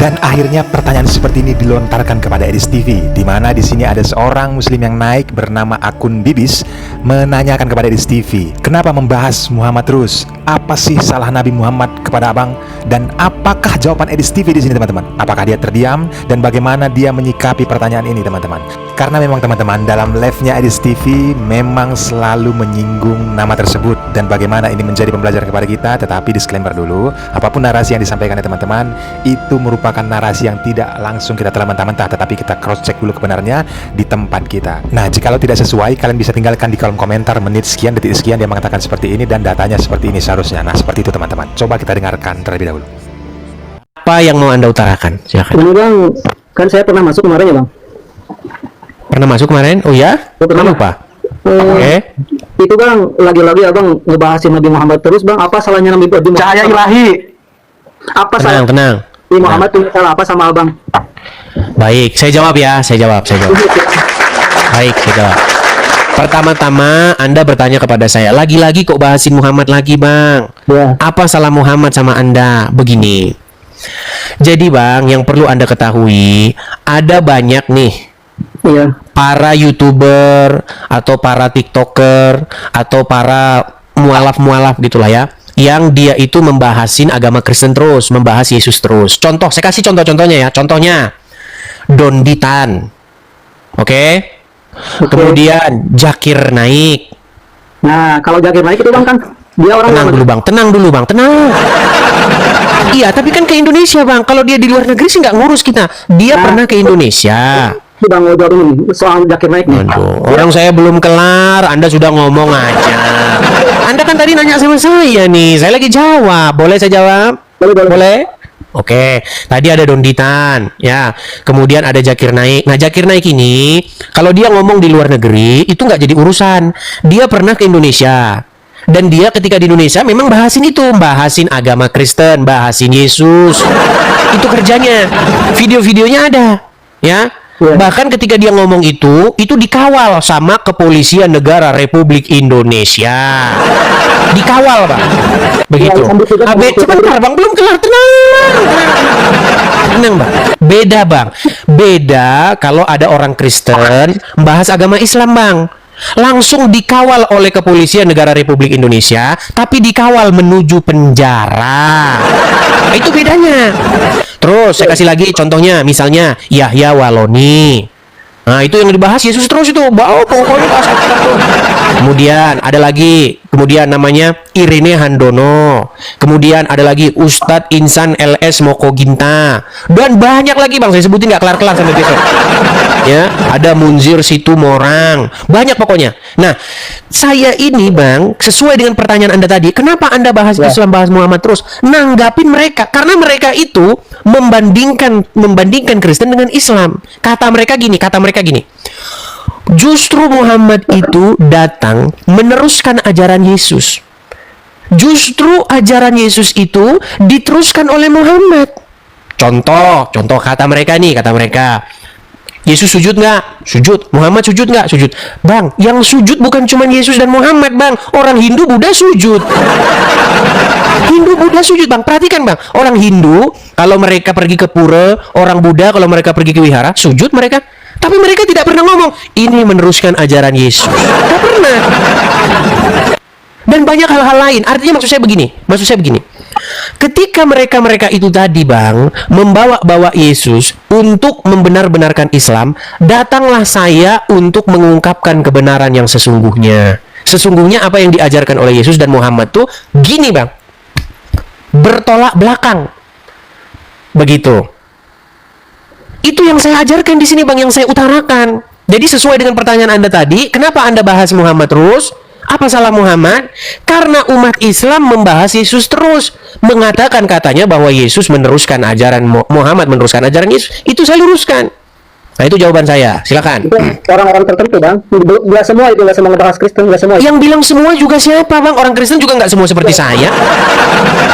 Dan akhirnya pertanyaan seperti ini dilontarkan kepada Edis TV, di mana di sini ada seorang muslim yang naik bernama akun Bibis menanyakan kepada Edis TV, kenapa membahas Muhammad terus? Apa sih salah Nabi Muhammad kepada abang? Dan apakah jawaban Edis TV di sini, teman-teman? Apakah dia terdiam dan bagaimana dia menyikapi pertanyaan ini, teman-teman? Karena memang teman-teman, dalam live-nya Edis TV memang selalu menyinggung nama tersebut dan bagaimana ini menjadi pembelajaran kepada kita. Tetapi disclaimer dulu, apapun narasi yang disampaikan oleh teman-teman itu merupakan narasi yang tidak langsung kita telan mentah-mentah, tetapi kita cross check dulu kebenarannya di tempat kita. Nah, jikalau tidak sesuai, kalian bisa tinggalkan di kolom komentar menit sekian, detik sekian dia mengatakan seperti ini dan datanya seperti ini seharusnya. Nah, seperti itu teman-teman. Coba kita dengarkan terlebih dahulu. Apa yang mau Anda utarakan? Silakan. Ini bang, kan saya pernah masuk kemarin ya bang. Pernah masuk kemarin? Oh ya? Pernah. Lupa. Oke. Itu bang, lagi-lagi abang ngebahasin Nabi Muhammad terus bang. Apa salahnya Nabi Muhammad? Cahaya ilahi. Apa Tenang, tenang. Nabi Muhammad punya salah apa sama abang? Baik, saya jawab ya. Saya jawab. Baik, saya jawab. Pertama-tama Anda bertanya kepada saya, lagi-lagi kok bahasin Muhammad lagi, Bang? Ya. Apa salah Muhammad sama Anda? Begini. Jadi, Bang, yang perlu Anda ketahui, ada banyak nih Iya. para YouTuber atau para TikToker atau para mualaf-mualaf gitulah ya, yang dia itu membahasin agama Kristen terus, membahas Yesus terus. Contoh, saya kasih contoh-contohnya ya. Contohnya, Donditan. Oke? Kemudian Zakir Naik. Nah, kalau Zakir Naik itu bang kan dia orang Tenang dulu bang, tenang. Iya, tapi kan ke Indonesia bang. Kalau dia di luar negeri sih nggak ngurus kita. Dia pernah ke Indonesia. Bang mau jawab ini soal Zakir Naik nih. Aduh, orang saya belum kelar, Anda sudah ngomong aja. Anda kan tadi nanya sama saya nih, saya lagi jawab. Boleh saya jawab? Boleh? Oke, tadi ada Donditan, ya. Kemudian ada Zakir Naik. Nah, Zakir Naik ini, kalau dia ngomong di luar negeri, itu nggak jadi urusan. Dia pernah ke Indonesia. Dan dia ketika di Indonesia memang bahasin itu, bahasin agama Kristen, bahasin Yesus. Itu kerjanya. Video-videonya ada, ya. Bahkan ketika dia ngomong itu dikawal sama Kepolisian Negara Republik Indonesia. Dikawal, Bang. Begitu. Sebentar, Bang, belum kelar. Tenang, Bang. Beda, Bang. Beda kalau ada orang Kristen membahas agama Islam, Bang. Langsung dikawal oleh Kepolisian Negara Republik Indonesia, tapi dikawal menuju penjara. Itu bedanya. Terus saya kasih lagi contohnya, misalnya Yahya Waloni. Nah, itu yang dibahas Yesus terus itu. Pokoknya bahas itu. Kemudian ada lagi, namanya Irene Handono. Kemudian ada lagi Ustadz Insan LS Mokoginta. Dan banyak lagi, Bang, saya sebutin nggak kelar-kelar sampai besok. Ya, ada Munzir Situmorang. Banyak pokoknya. Nah, saya ini, Bang, sesuai dengan pertanyaan Anda tadi, kenapa Anda bahas Islam, bahas Muhammad terus? Nanggapin mereka, karena mereka itu membandingkan Kristen dengan Islam. Kata mereka gini. Justru Muhammad itu datang meneruskan ajaran Yesus. Justru ajaran Yesus itu diteruskan oleh Muhammad. Contoh kata mereka. Yesus sujud nggak? Sujud. Muhammad sujud nggak? Sujud. Bang, yang sujud bukan cuma Yesus dan Muhammad, Bang. Orang Hindu, Buddha sujud. Hindu, Buddha sujud, Bang. Perhatikan, Bang. Orang Hindu, kalau mereka pergi ke pura, orang Buddha, kalau mereka pergi ke wihara, sujud mereka. Tapi mereka tidak pernah ngomong, ini meneruskan ajaran Yesus. Tidak pernah. Dan banyak hal-hal lain. Artinya maksud saya begini. Ketika mereka itu tadi, Bang, membawa Yesus untuk membenar-benarkan Islam, datanglah saya untuk mengungkapkan kebenaran yang sesungguhnya. Sesungguhnya apa yang diajarkan oleh Yesus dan Muhammad tuh gini, Bang. Bertolak belakang. Begitu. Itu yang saya ajarkan di sini, Bang, yang saya utarakan. Jadi sesuai dengan pertanyaan Anda tadi, kenapa Anda bahas Muhammad terus? Apa salah Muhammad? Karena umat Islam membahas Yesus terus, mengatakan katanya bahwa Yesus meneruskan ajaran Muhammad, meneruskan ajaran Yesus. Itu saya luruskan. Nah, itu jawaban saya. Silakan. Orang-orang tertentu, Bang. Nggak semua itu, nggak semua ngebahas Kristen, nggak semua. Yang bilang semua juga siapa, Bang? Orang Kristen juga nggak semua seperti saya.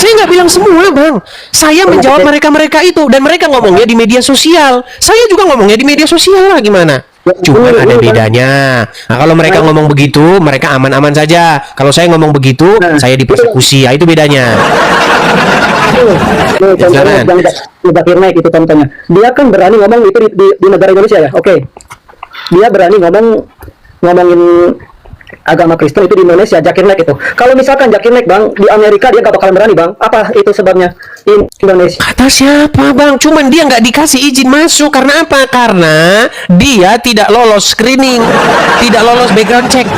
Saya nggak bilang semua, Bang. Saya menjawab mereka itu, dan mereka ngomongnya di media sosial. Saya juga ngomongnya di media sosial lah, gimana? Cuma Ini- ada ini- bedanya. Nah, kalau mereka ngomong begitu, mereka aman-aman saja. Kalau saya ngomong begitu, Nah, saya dipersekusi. Itu bedanya. Nih, contohnya Silakan. yang Zakir Naik itu contohnya. Dia kan berani ngomong itu di negara Indonesia ya. Oke. Dia berani ngomongin agama Kristen itu di Indonesia, Zakir Naik itu. Kalau misalkan Zakir Naik Bang di Amerika dia nggak bakalan berani Bang. Apa itu sebabnya? Indonesia. Kata siapa bang? Cuman dia nggak dikasih izin masuk. Karena apa? Karena dia tidak lolos screening, tidak lolos background check.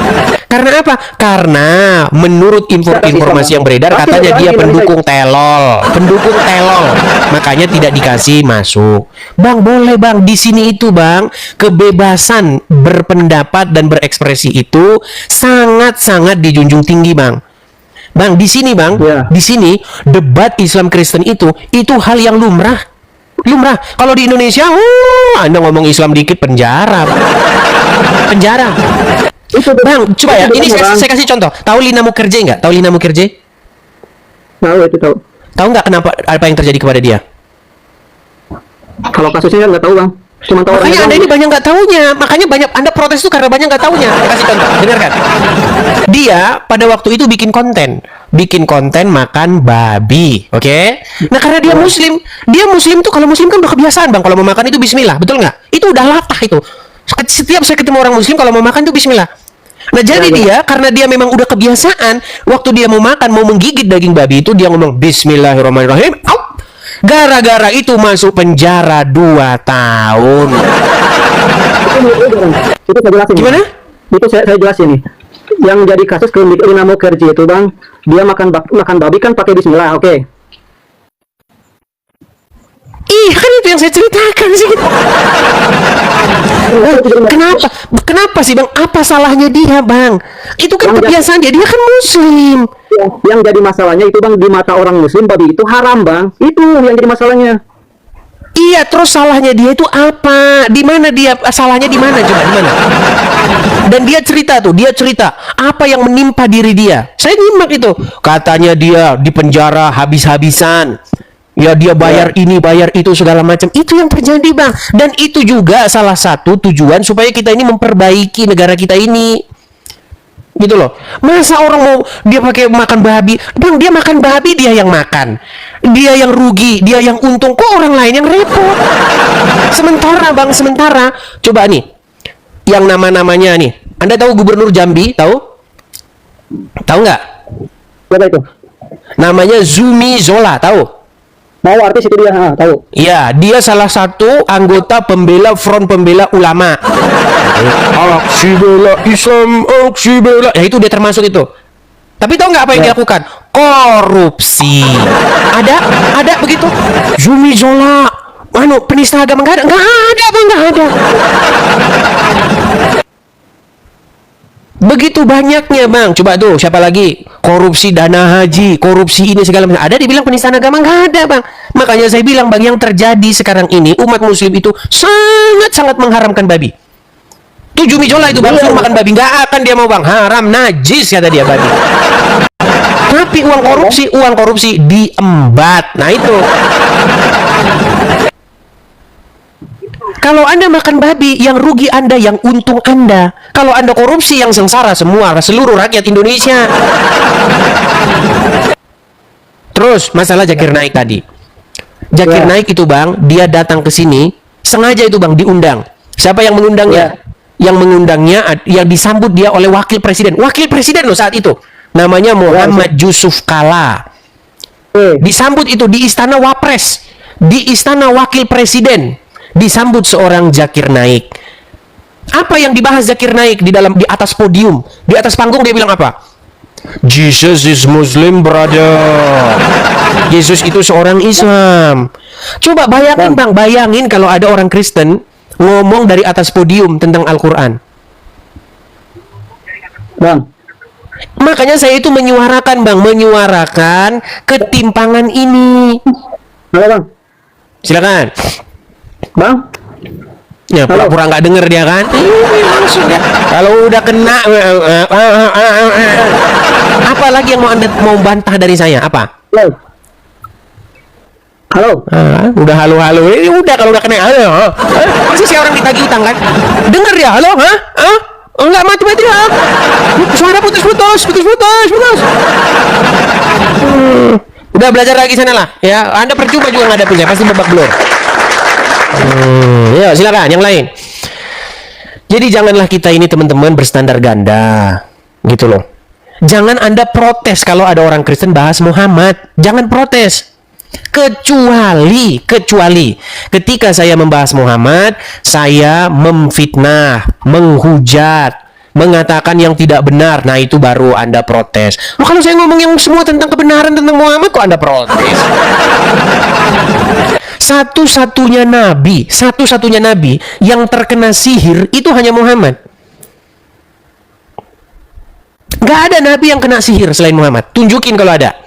Karena apa? Karena menurut informasi yang beredar katanya dia pendukung telol, makanya tidak dikasih masuk. Bang, boleh bang, di sini itu bang, kebebasan berpendapat dan berekspresi itu sangat-sangat dijunjung tinggi bang. Bang, di sini bang, Ya. di sini debat Islam Kristen itu hal yang lumrah. Lumrah. Kalau di Indonesia, Anda ngomong Islam dikit penjara, Bang. Penjara. Itu Bang, coba ya. itu Ini Bang. saya kasih contoh. Tahu Lina Mukherjee nggak? Tahu Lina Mukherjee? Tahu itu tahu. Tahu nggak kenapa apa yang terjadi kepada dia? Kalau kasusnya nggak tahu Bang. Cuma tahu Makanya orangnya Anda doang. ini banyak nggak taunya. Makanya banyak Anda protes itu karena banyak nggak taunya. Saya kasih contoh. Dengarkan. Dia pada waktu itu bikin konten makan babi, oke? Nah karena dia Muslim tuh kalau Muslim kan udah kebiasaan bang. Kalau mau makan itu Bismillah, betul nggak? Itu udah latah itu. Setiap saya ketemu orang Muslim kalau mau makan itu Bismillah. Nah jadi dia karena dia memang udah kebiasaan, waktu dia mau makan mau menggigit daging babi itu dia ngomong Bismillahirrahmanirrahim. Au! Gara-gara itu masuk penjara 2 tahun. Itu saya jelasin. Gimana? Itu saya jelasin nih. Yang jadi kasus ke Lina Mukherjee itu Bang, dia makan babi kan pakai Bismillah, oke. Ih, kan itu yang saya ceritakan sih. Kenapa sih bang? Apa salahnya dia bang? Itu kan Yang kebiasaan dia kan Muslim. Yang jadi masalahnya itu Bang, di mata orang Muslim babi itu haram Bang. Itu yang jadi masalahnya. Iya, terus salahnya dia itu apa? Di mana dia salahnya di mana coba di mana? Dan dia cerita apa yang menimpa diri dia. Saya nyimak itu. Katanya dia di penjara habis-habisan. Ya dia bayar ini, bayar itu segala macam. Itu yang terjadi, Bang. Dan itu juga salah satu tujuan supaya kita ini memperbaiki negara kita ini. Gitu loh. Masa orang mau dia pakai makan babi? Bang, dia makan babi, dia yang makan. Dia yang rugi, dia yang untung. Kok orang lain yang repot? Sementara coba nih. Yang nama-namanya nih. Anda tahu Gubernur Jambi? Tahu? Tahu nggak? Siapa itu? Namanya Zumi Zola, tahu? Mau artis itu dia, tahu. Iya, dia salah satu anggota Front Pembela Ulama. Aksi bela Islam, aksi bela. Ya itu dia termasuk itu. Tapi tahu nggak apa yang dia lakukan? Korupsi. Ada begitu. Zumi Zola, penista agama nggak ada, Bang, nggak ada. Begitu banyaknya bang, coba tuh siapa lagi korupsi dana haji, korupsi ini segala macam. Ada dibilang penistaan agama nggak ada bang. Makanya saya bilang bang, yang terjadi sekarang ini umat muslim itu sangat mengharamkan babi. Tuh Zumi Zola itu bang suruh makan babi, nggak akan dia mau bang, haram najis kata dia babi. Tapi uang korupsi diembat. Nah itu. Kalau Anda makan babi, yang rugi Anda, yang untung Anda. Kalau Anda korupsi, yang sengsara seluruh rakyat Indonesia. Terus, masalah Zakir Naik tadi. Zakir Naik itu bang, dia datang ke sini, sengaja itu bang, diundang. Siapa yang mengundangnya? Yang mengundangnya, yang disambut dia oleh wakil presiden. Wakil presiden loh saat itu. Namanya Muhammad Yusuf Kalla. Disambut itu di Istana Wapres. Di Istana Wakil Presiden. Disambut seorang Zakir Naik. Apa yang dibahas Zakir Naik di atas podium, di atas panggung dia bilang apa? Jesus is Muslim brother. Yesus itu seorang Islam. Coba bayangin bang, bayangin kalau ada orang Kristen ngomong dari atas podium tentang Al-Quran. Bang. Makanya saya itu menyuarakan ketimpangan ini. Halo bang. Silakan. Bang. Ya pura-pura nggak denger dia kan? Langsung ya. Kalau udah kena, apa lagi yang Anda mau bantah dari saya? Apa? Halo. Udah halo-halo, ini udah kalau udah kena halo. Masih si orang ditagih utang kan? Dengar ya, halo, Enggak mati-mati ya. Suara putus-putus. Udah belajar lagi sana lah. Ya, Anda percuma juga ngadepin saya, pasti babak belur. Ya, silakan yang lain. Jadi janganlah kita ini teman-teman berstandar ganda, gitu loh. Jangan Anda protes kalau ada orang Kristen bahas Muhammad. Jangan protes. Kecuali ketika saya membahas Muhammad, saya memfitnah, menghujat, mengatakan yang tidak benar. Nah, itu baru Anda protes. Kalau saya ngomong yang semua tentang kebenaran tentang Muhammad, kok Anda protes? Satu-satunya nabi yang terkena sihir itu hanya Muhammad. Gak ada nabi yang kena sihir selain Muhammad. Tunjukin kalau ada.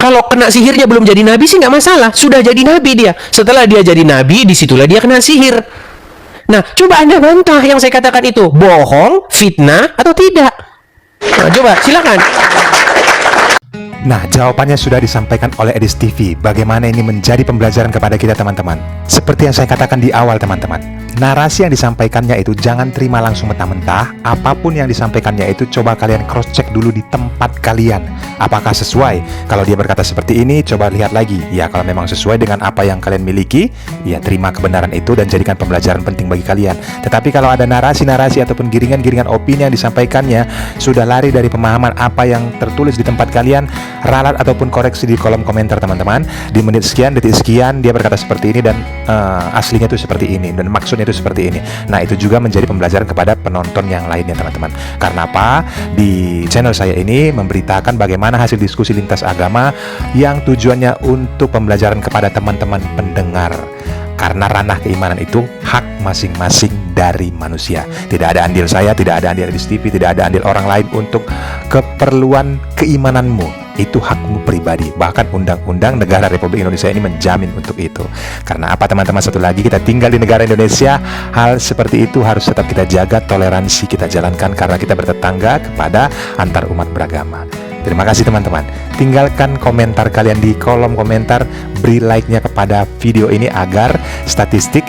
Kalau kena sihirnya belum jadi nabi sih nggak masalah. Sudah jadi nabi dia. Setelah dia jadi nabi, disitulah dia kena sihir. Nah, coba Anda bantah yang saya katakan itu. Bohong, fitnah, atau tidak? Nah, coba, silakan. Nah, jawabannya sudah disampaikan oleh Edis TV. Bagaimana ini menjadi pembelajaran kepada kita teman-teman. Seperti yang saya katakan di awal teman-teman, narasi yang disampaikannya itu jangan terima langsung mentah-mentah. Apapun yang disampaikannya itu coba kalian cross check dulu di tempat kalian. Apakah sesuai? Kalau dia berkata seperti ini, coba lihat lagi. Ya, kalau memang sesuai dengan apa yang kalian miliki, ya terima kebenaran itu dan jadikan pembelajaran penting bagi kalian. Tetapi kalau ada narasi-narasi ataupun giringan-giringan opini yang disampaikannya sudah lari dari pemahaman apa yang tertulis di tempat kalian, ralat ataupun koreksi di kolom komentar teman-teman. Di menit sekian, detik sekian dia berkata seperti ini dan aslinya itu seperti ini dan maksudnya itu seperti ini. Nah, itu juga menjadi pembelajaran kepada penonton yang lainnya teman-teman. Karena apa? Di channel saya ini memberitakan bagaimana hasil diskusi lintas agama yang tujuannya untuk pembelajaran kepada teman-teman pendengar. Karena ranah keimanan itu hak masing-masing dari manusia. Tidak ada andil saya, tidak ada andil Edis TV, tidak ada andil orang lain untuk keperluan keimananmu. Itu hakmu pribadi. Bahkan undang-undang negara Republik Indonesia ini menjamin untuk itu. Karena apa teman-teman, satu lagi, kita tinggal di negara Indonesia. Hal seperti itu harus tetap kita jaga, toleransi kita jalankan karena kita bertetangga kepada antar umat beragama. Terima kasih teman-teman. Tinggalkan komentar kalian di kolom komentar. Beri like-nya kepada video ini agar statistik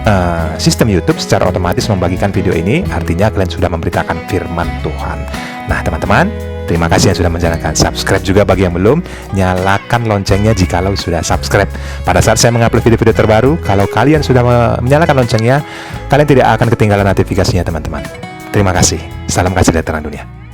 sistem YouTube secara otomatis membagikan video ini. Artinya kalian sudah memberitakan firman Tuhan. Nah teman-teman, terima kasih yang sudah menjalankan. Subscribe juga bagi yang belum. Nyalakan loncengnya jikalau sudah subscribe. Pada saat saya mengupload video-video terbaru, kalau kalian sudah menyalakan loncengnya, kalian tidak akan ketinggalan notifikasinya teman-teman. Terima kasih. Salam kasih dari terang dunia.